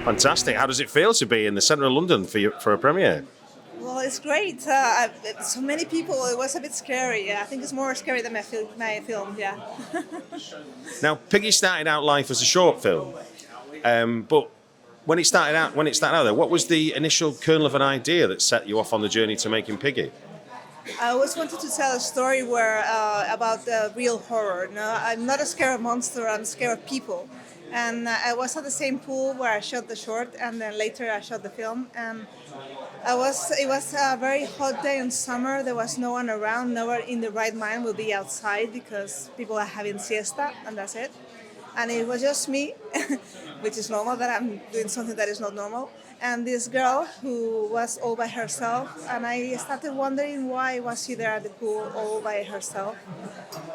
Fantastic. How does it feel to be in the centre of London for a premiere? Well, it's great. So many people. It was a bit scary. Yeah, I think it's more scary than my film. Yeah. Now, Piggy started out life as a short film, but when it started out there, what was the initial kernel of an idea that set you off on the journey to making Piggy? I always wanted to tell a story where about real horror. No, I'm not scared of monster. I'm scared of people. And I was at the same pool where I shot the short, and then later I shot the film. And it was a very hot day in summer. There was no one around. No one in the right mind would be outside because people are having siesta, and that's it. And it was just me, which is normal that I'm doing something that is not normal. And this girl who was all by herself, and I started wondering why was she there at the pool all by herself.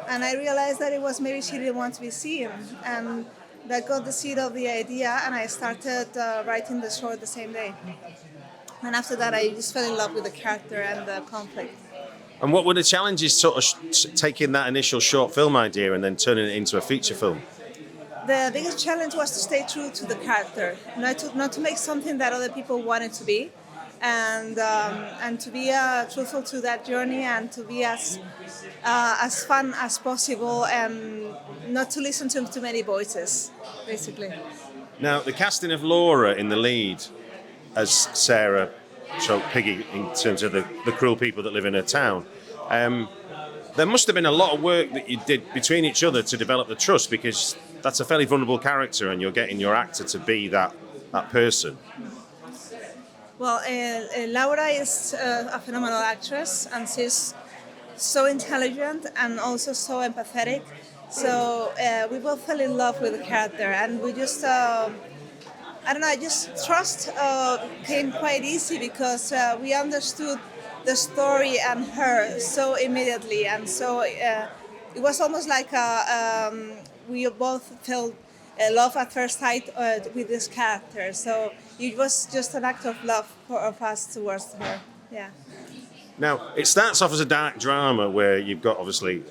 And I realized that it was maybe she didn't want to be seen. And that got the seed of the idea, and I started writing the short the same day. And after that, I just fell in love with the character and the conflict. And what were the challenges sort of taking that initial short film idea and then turning it into a feature film? The biggest challenge was to stay true to the character, not to make something that other people wanted to be, and to be truthful to that journey, and to be as fun as possible, and not to listen to too many voices, basically. Now, the casting of Laura in the lead as Sarah, so Piggy, in terms of the cruel people that live in her town, there must have been a lot of work that you did between each other to develop the trust, because that's a fairly vulnerable character and you're getting your actor to be that person. Well, Laura is a phenomenal actress, and she's so intelligent and also so empathetic. So we both fell in love with the character, and we just, just trust came quite easy because we understood the story and her so immediately, and so it was almost like we both felt love at first sight with this character. So it was just an act of love of us towards her. Yeah. Now, it starts off as a dark drama where you've got obviously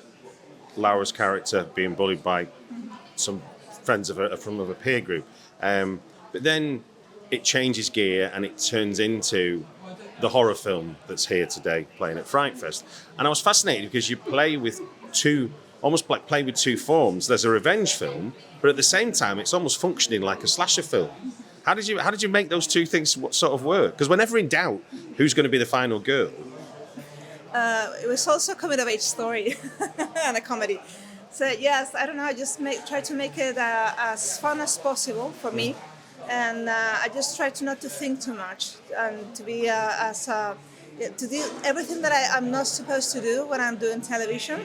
Laura's character being bullied by some friends from a peer group, but then it changes gear and it turns into the horror film that's here today, playing at FrightFest. And I was fascinated because you play with play with two forms. There's a revenge film, but at the same time, it's almost functioning like a slasher film. How did you make those two things sort of work? Because whenever in doubt, who's going to be the final girl? It was also a coming-of-age story and a comedy. So yes, I don't know. I just try to make it as fun as possible for me, and I just try to not to think too much and to be to do everything that I'm not supposed to do when I'm doing television.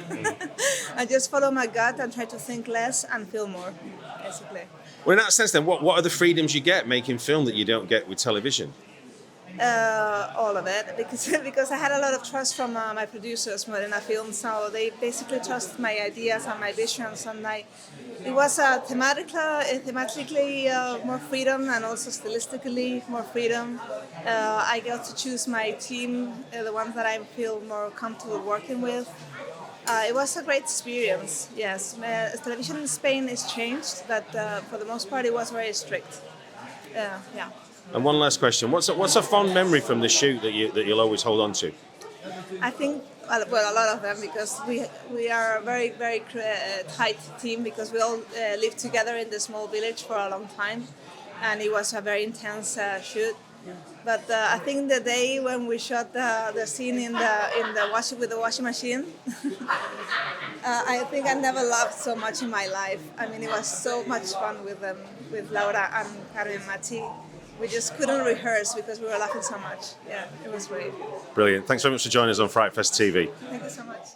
I just follow my gut and try to think less and feel more, basically. Well, in that sense, then, what are the freedoms you get making film that you don't get with television? All of it, because I had a lot of trust from my producers when I filmed, so they basically trust my ideas and my visions, and it was thematically more freedom, and also stylistically more freedom. I got to choose my team, the ones that I feel more comfortable working with. It was a great experience, yes. Television in Spain is changed, but for the most part it was very strict. Yeah. And one last question: what's a fond memory from the shoot that you'll always hold on to? I think, well, a lot of them, because we are a very, very tight team, because we all lived together in the small village for a long time, and it was a very intense shoot. But I think the day when we shot the scene with the washing machine, I think I never laughed so much in my life. I mean, it was so much fun with them, with Laura and Carmen Mati. We just couldn't rehearse because we were laughing so much. Yeah, it was great. Brilliant. Thanks very much for joining us on FrightFest TV. Thank you so much.